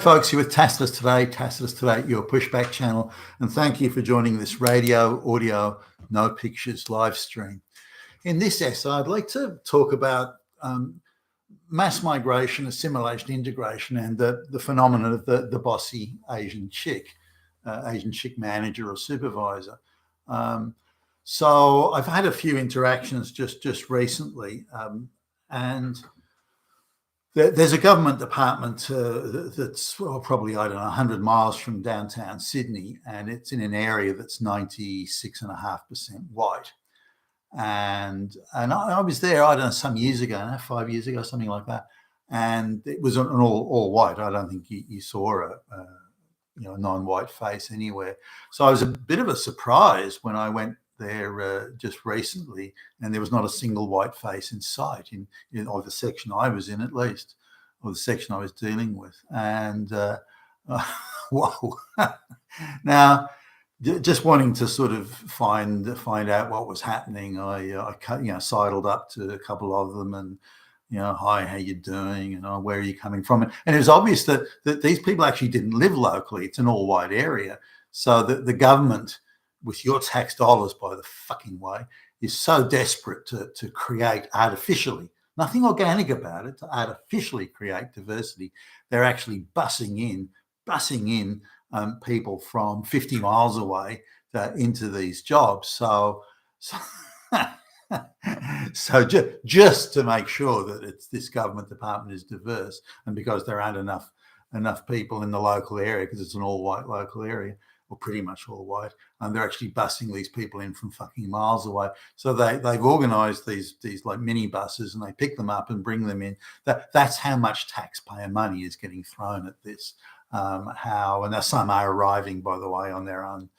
folks, you're with Tacitus Today, your pushback channel, and thank you for joining this radio, audio, no pictures live stream. In this essay, I'd like to talk about mass migration, assimilation, integration, and the phenomenon of the bossy Asian chic manager or supervisor. So I've had a few interactions just recently, and there's a government department that's probably, 100 miles from downtown Sydney, and it's in an area that's 96.5% white. And I was there, some years ago, 5 years ago, something like that, and it was an all white. I don't think you saw a non-white face anywhere. So I was a bit of a surprise when I went there just recently, and there was not a single white face in sight in the section I was in, at least, or the section I was dealing with. And whoa! Now, just wanting to sort of find out what was happening, I sidled up to a couple of them and, hi, how you doing? And where are you coming from? And it was obvious that these people actually didn't live locally. It's an all white area, so the government, with your tax dollars, by the fucking way, is so desperate to create artificially, nothing organic about it, to artificially create diversity. They're actually bussing in people from 50 miles away into these jobs. So just to make sure that this government department is diverse, and because there aren't enough people in the local area, because it's an all white local area, or pretty much all white, and they're actually busing these people in from fucking miles away. So they've organised these like mini buses, and they pick them up and bring them in. That's how much taxpayer money is getting thrown at this. And now some are arriving, by the way, on their own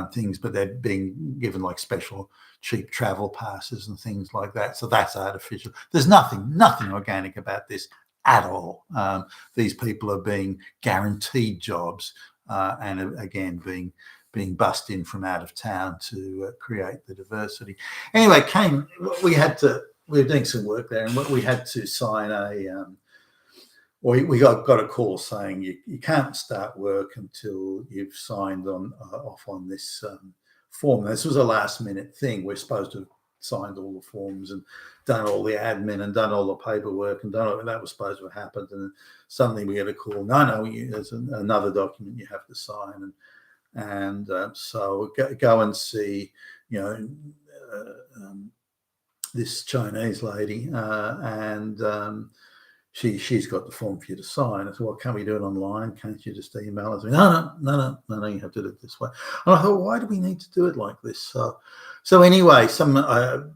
things, but they're being given like special cheap travel passes and things like that. So that's artificial. There's nothing organic about this at all. These people are being guaranteed jobs. And again, being bussed in from out of town to create the diversity. Anyway, we were doing some work there, and we had to sign we got a call saying you can't start work until you've signed off on this form. This was a last minute thing. We're supposed to have signed all the forms and done all the admin and done all the paperwork and that was supposed to have happened, and suddenly we get a call. No, there's another document you have to sign, and so go and see this Chinese lady, and she's got the form for you to sign. I said, well, can't we do it online? Can't you just email us? No, you have to do it this way. And I thought, why do we need to do it like this? So anyway, I'll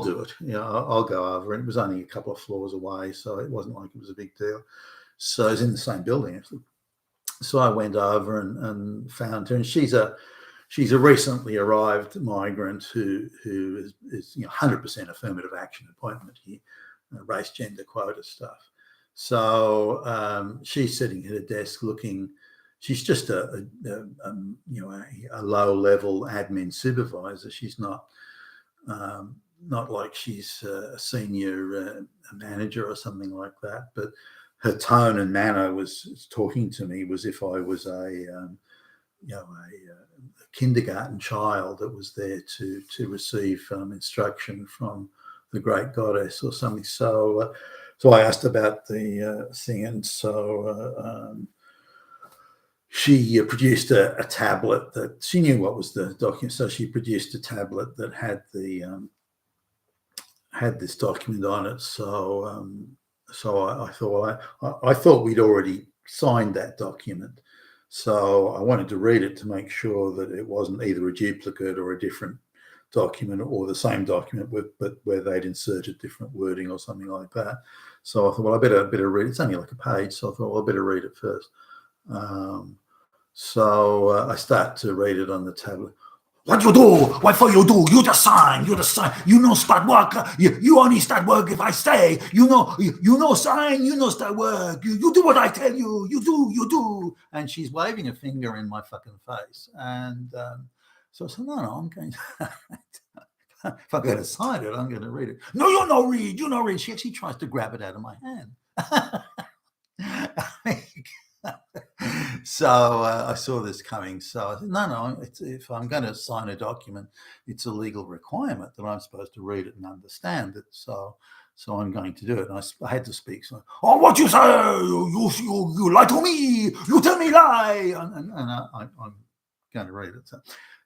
do it. I'll go over. And it was only a couple of floors away, so it wasn't like it was a big deal. So it's in the same building, actually. So I went over and found her, and she's a recently arrived migrant who is 100% affirmative action appointment here, race, gender, quota stuff. So she's sitting at a desk looking. She's just a low level admin supervisor. She's not like she's a senior manager or something like that. But her tone and manner was talking to me was if I was a kindergarten child that was there to receive instruction from the great goddess or something. So I asked about the thing, and so she produced a tablet that she knew what was the document. So she produced a tablet that had this document on it. So I thought we'd already signed that document. So I wanted to read it to make sure that it wasn't either a duplicate or a different document, or the same document but where they'd inserted different wording or something like that. So I thought, well, I better read it. It's only like a page, so I thought, well, I better read it first. So I start to read it on the tablet. What you do? What for you do? You just sign. You know start work. You only start work if I say. You know sign. You know start work. You do what I tell you. You do. And she's waving a finger in my fucking face. And so I said, no, I'm going to. If I'm going to sign it, I'm going to read it. No, you no read. She actually tries to grab it out of my hand. So I saw this coming. So I said, no, if I'm going to sign a document, it's a legal requirement that I'm supposed to read it and understand it. So I'm going to do it. And I had to speak. So, oh, what you say? You lie to me. You tell me lie. And I'm going to read it.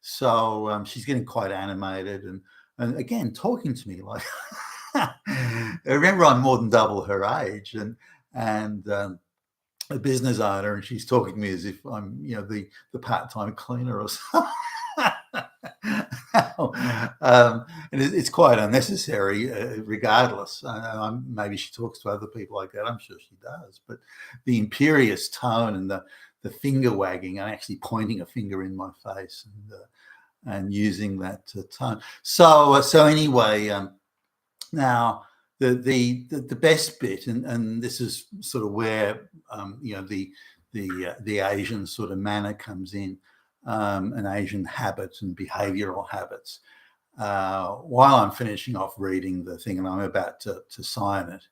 So she's getting quite animated and again talking to me like. I remember I'm more than double her age and a business owner, and she's talking to me as if I'm, the part-time cleaner or something. And it's quite unnecessary, regardless. Maybe she talks to other people like that. I'm sure she does. But the imperious tone and the finger wagging and actually pointing a finger in my face and using that tone. So anyway, now. The best bit, and this is sort of where the Asian sort of manner comes in, and Asian habits and behavioural habits. While I'm finishing off reading the thing and I'm about to sign it,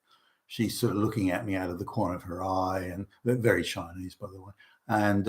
she's sort of looking at me out of the corner of her eye, and very Chinese, by the way. And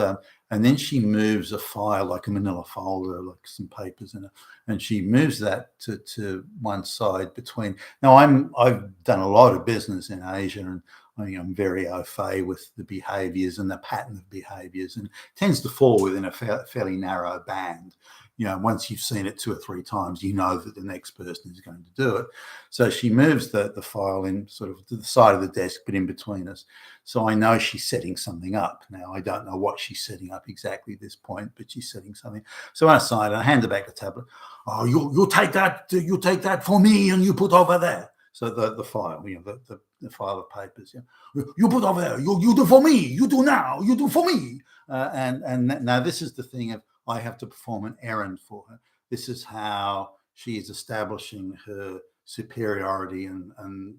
then she moves a file, like a manila folder, like some papers in it, and she moves that to one side between. Now I've done a lot of business in Asia, and I'm very au fait with the behaviours and the pattern of behaviours, and tends to fall within a fairly narrow band. Once you've seen it 2 or 3 times, you know that the next person is going to do it. So she moves the file in sort of to the side of the desk, but in between us. So I know she's setting something up. Now, I don't know what she's setting up exactly at this point, but she's setting something. So I sign it, I hand her back the tablet. Oh, you take that for me and you put over there. So the file, the file of papers. You put over there. You do for me. You do now. You do for me. And now this is the thing of, I have to perform an errand for her. This is how she is establishing her superiority and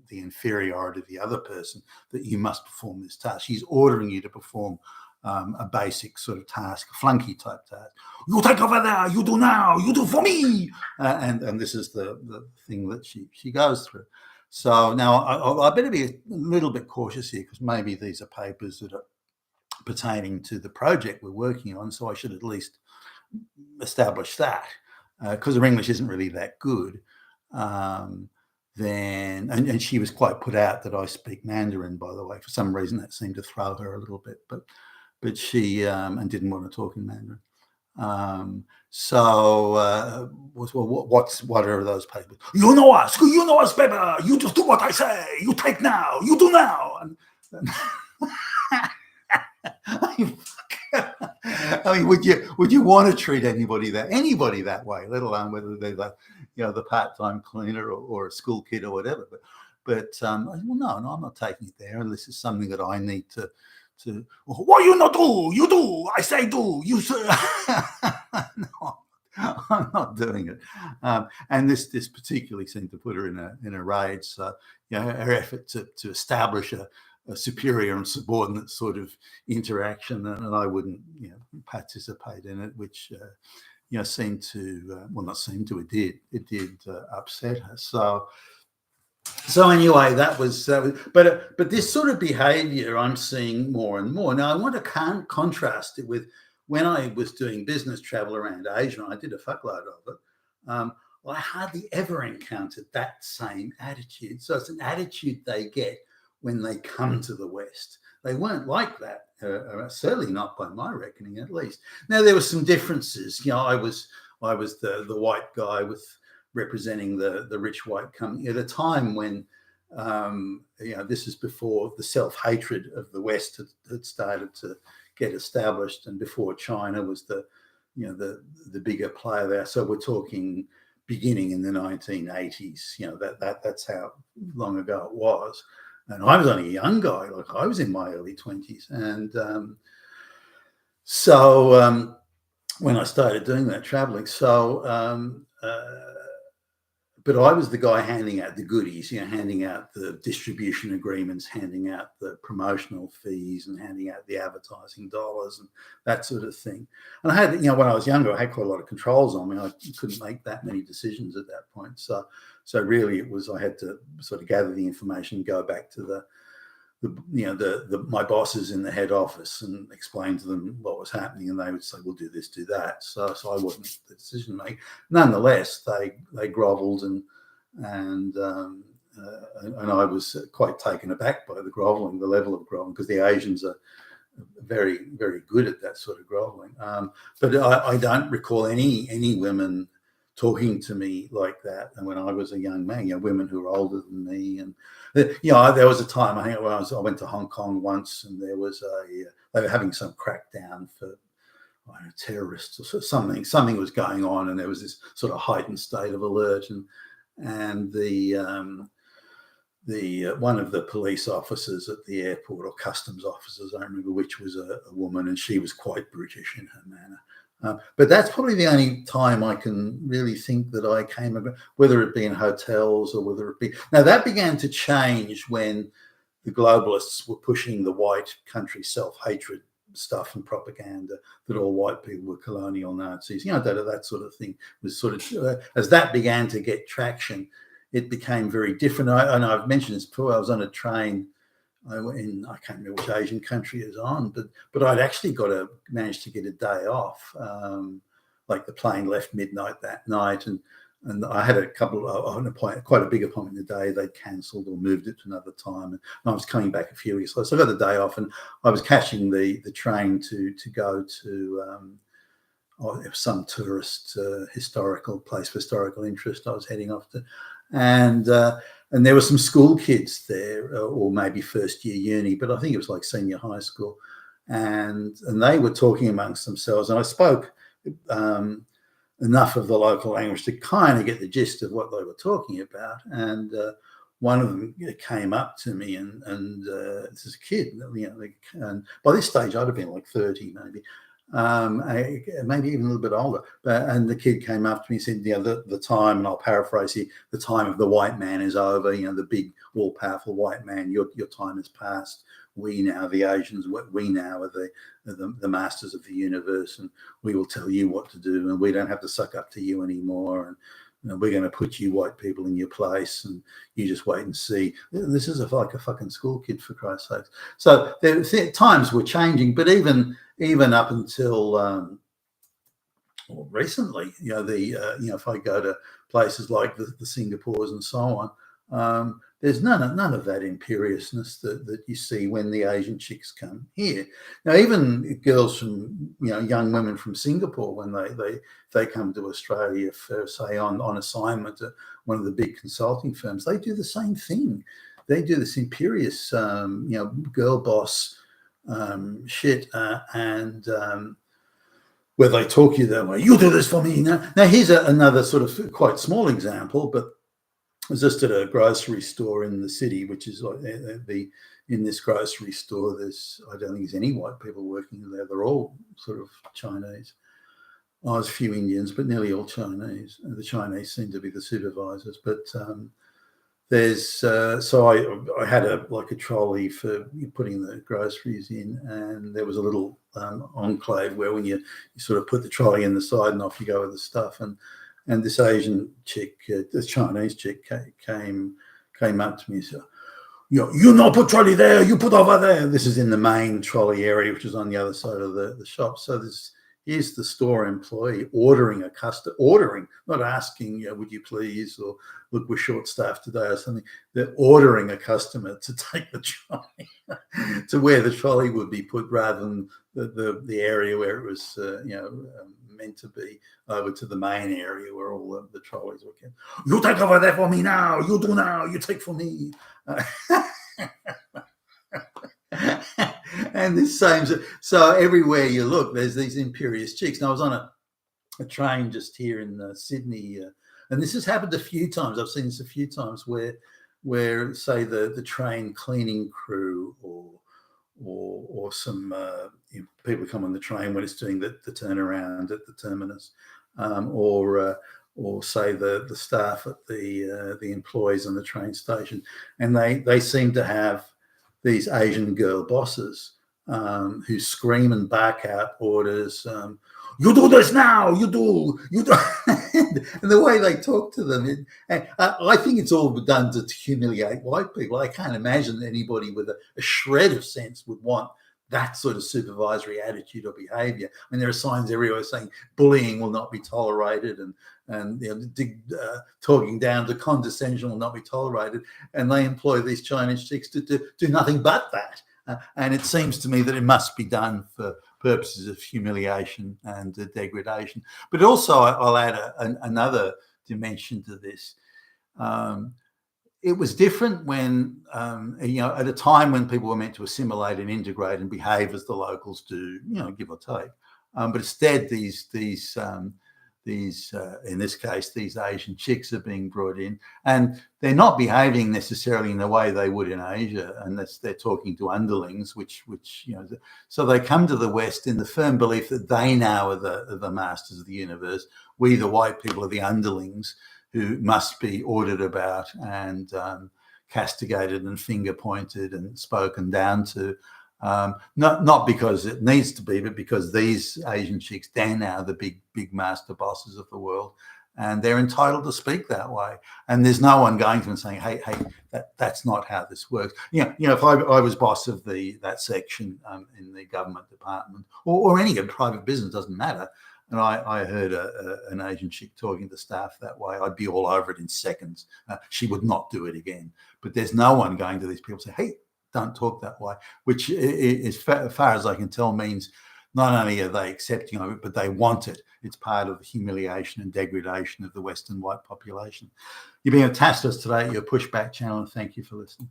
the inferiority of the other person, that you must perform this task. She's ordering you to perform a basic sort of task, a flunky type task. You take over there, you do now, you do for me. And this is the thing that she goes through. So now I better be a little bit cautious here, because maybe these are papers that are pertaining to the project we're working on. So I should at least establish that, because her English isn't really that good. Then she was quite put out that I speak Mandarin, by the way. For some reason that seemed to throw her a little bit, but she and didn't want to talk in Mandarin. What are those papers? You know us, baby. You just do what I say. You take now. You do now. I mean, would you want to treat anybody that way, let alone whether they're the part-time cleaner or a school kid or whatever? But no, I'm not taking it there. And this is something that I need to. What you not do? You do. I say do. You say. No, I'm not doing it. And this particularly seemed to put her in a rage. So her effort to establish a superior and subordinate sort of interaction, and I wouldn't participate in it, which seemed to it did upset her. So anyway, that was but this sort of behavior I'm seeing more and more. Now I want to contrast it with when I was doing business travel around Asia, and I did a fuckload of it. I hardly ever encountered that same attitude. So it's an attitude they get when they come to the West. They weren't like that, certainly not by my reckoning, at least. Now there were some differences. I was the white guy representing the rich white company at a time when this is before the self-hatred of the West had started to get established, and before China was the bigger player there. So we're talking beginning in the 1980s. That's how long ago it was. And I was only a young guy, like I was in my early 20s. And so when I started doing that traveling, but I was the guy handing out the goodies, handing out the distribution agreements, handing out the promotional fees, and handing out the advertising dollars and that sort of thing. And I had, when I was younger, I had quite a lot of controls on me. I couldn't make that many decisions at that point. So really it was, I had to sort of gather the information, go back to my bosses in the head office and explain to them what was happening, and they would say, "We'll do this, do that." So I wasn't the decision maker. Nonetheless, they grovelled and I was quite taken aback by the grovelling, the level of grovelling, because the Asians are very, very good at that sort of grovelling. But I don't recall any women talking to me like that. And when I was a young man, women who were older than me, and there was a time, I think I went to Hong Kong once, and there was they were having some crackdown for terrorists or something. Something was going on, and there was this sort of heightened state of alert, and the one of the police officers at the airport, or customs officers, I don't remember which, was a woman, and she was quite brutish in her manner. But that's probably the only time I can really think that I came about, whether it be in hotels or whether it be... Now, that began to change when the globalists were pushing the white country self-hatred stuff and propaganda, that all white people were colonial Nazis. That sort of thing was sort of... as that began to get traction, it became very different. And I've mentioned this before. I was on a train I can't remember which Asian country it was on, but I'd actually managed to get a day off. Like the plane left midnight that night, and I had quite a big appointment in the day. They'd cancelled or moved it to another time, and I was coming back a few weeks later. So I got the day off, and I was catching the train to go to some tourist historical place of historical interest I was heading off to. And there were some school kids there, or maybe first year uni, but I think it was like senior high school. And they were talking amongst themselves, and I spoke enough of the local language to kind of get the gist of what they were talking about. And one of them came up to me, and this is a kid, and by this stage I'd have been like 30 maybe. Maybe even a little bit older, and the kid came up to me and said, the time, and I'll paraphrase here, the time of the white man is over. The big all-powerful white man, your time has passed. We now, the Asians, we now are the masters of the universe, and we will tell you what to do, and we don't have to suck up to you anymore, and we're going to put you white people in your place, and you just wait and see. This is like a fucking school kid, for Christ's sake. So times were changing, but even up until recently, if I go to places like the Singapores and so on, there's none of that imperiousness that you see when the Asian chicks come here. Now, even girls from, young women from Singapore, when they come to Australia for, say, on assignment at one of the big consulting firms, they do the same thing. They do this imperious, girl boss shit, and where they talk you that way. You do this for me now. Now, here's another sort of quite small example, but I was just at a grocery store in the city, which is like in this grocery store, I don't think there's any white people working there. They're all sort of Chinese. There's a few Indians, but nearly all Chinese. And the Chinese seem to be the supervisors. But so I had a trolley for putting the groceries in, and there was a little enclave where when you sort of put the trolley in the side and off you go with the stuff, and this Asian chick, this Chinese chick came up to me and said, you not put trolley there, you put over there. This is in the main trolley area, which is on the other side of the shop. So here's the store employee ordering a customer, not asking, would you please, or look, we're short staffed today or something. They're ordering a customer to take the trolley to where the trolley would be put, rather than the area where it was, meant to be, over to the main area where all the trolleys were kept. You take over there for me now. You do now. You take for me. And this same, so everywhere you look, there's these imperious chicks. Now, I was on a train just here in Sydney, and this has happened a few times. I've seen this a few times where say the train cleaning crew or some people come on the train when it's doing the turnaround at the terminus, or say the staff at the employees on the train station, and they seem to have these Asian girl bosses who scream and bark out orders. you do this now, you do. And the way they talk to them, I think it's all done to humiliate white people. I can't imagine anybody with a shred of sense would want that sort of supervisory attitude or behavior. I mean, there are signs everywhere saying bullying will not be tolerated, and talking down to condescension will not be tolerated. And they employ these Chinese chicks to do nothing but that. And it seems to me that it must be done for purposes of humiliation and degradation. But also, I'll add another dimension to this. It was different when, at a time when people were meant to assimilate and integrate and behave as the locals do, give or take. But instead, these in this case, these Asian chicks are being brought in, and they're not behaving necessarily in the way they would in Asia, unless they're talking to underlings, which so they come to the West in the firm belief that they now are the masters of the universe. We, the white people, are the underlings who must be ordered about and castigated and finger pointed and spoken down to. Not because it needs to be, but because these Asian chicks, they're now the big master bosses of the world, and they're entitled to speak that way. And there's no one going to them and saying, "Hey, that's not how this works." If I was boss of that section in the government department or any private business, doesn't matter, and I heard an Asian chick talking to staff that way, I'd be all over it in seconds. She would not do it again. But there's no one going to these people and say, "Hey, don't talk that way," which as far as I can tell means not only are they accepting of it, but they want it. It's part of the humiliation and degradation of the Western white population. You've been a taskers today at your Pushback channel, and thank you for listening.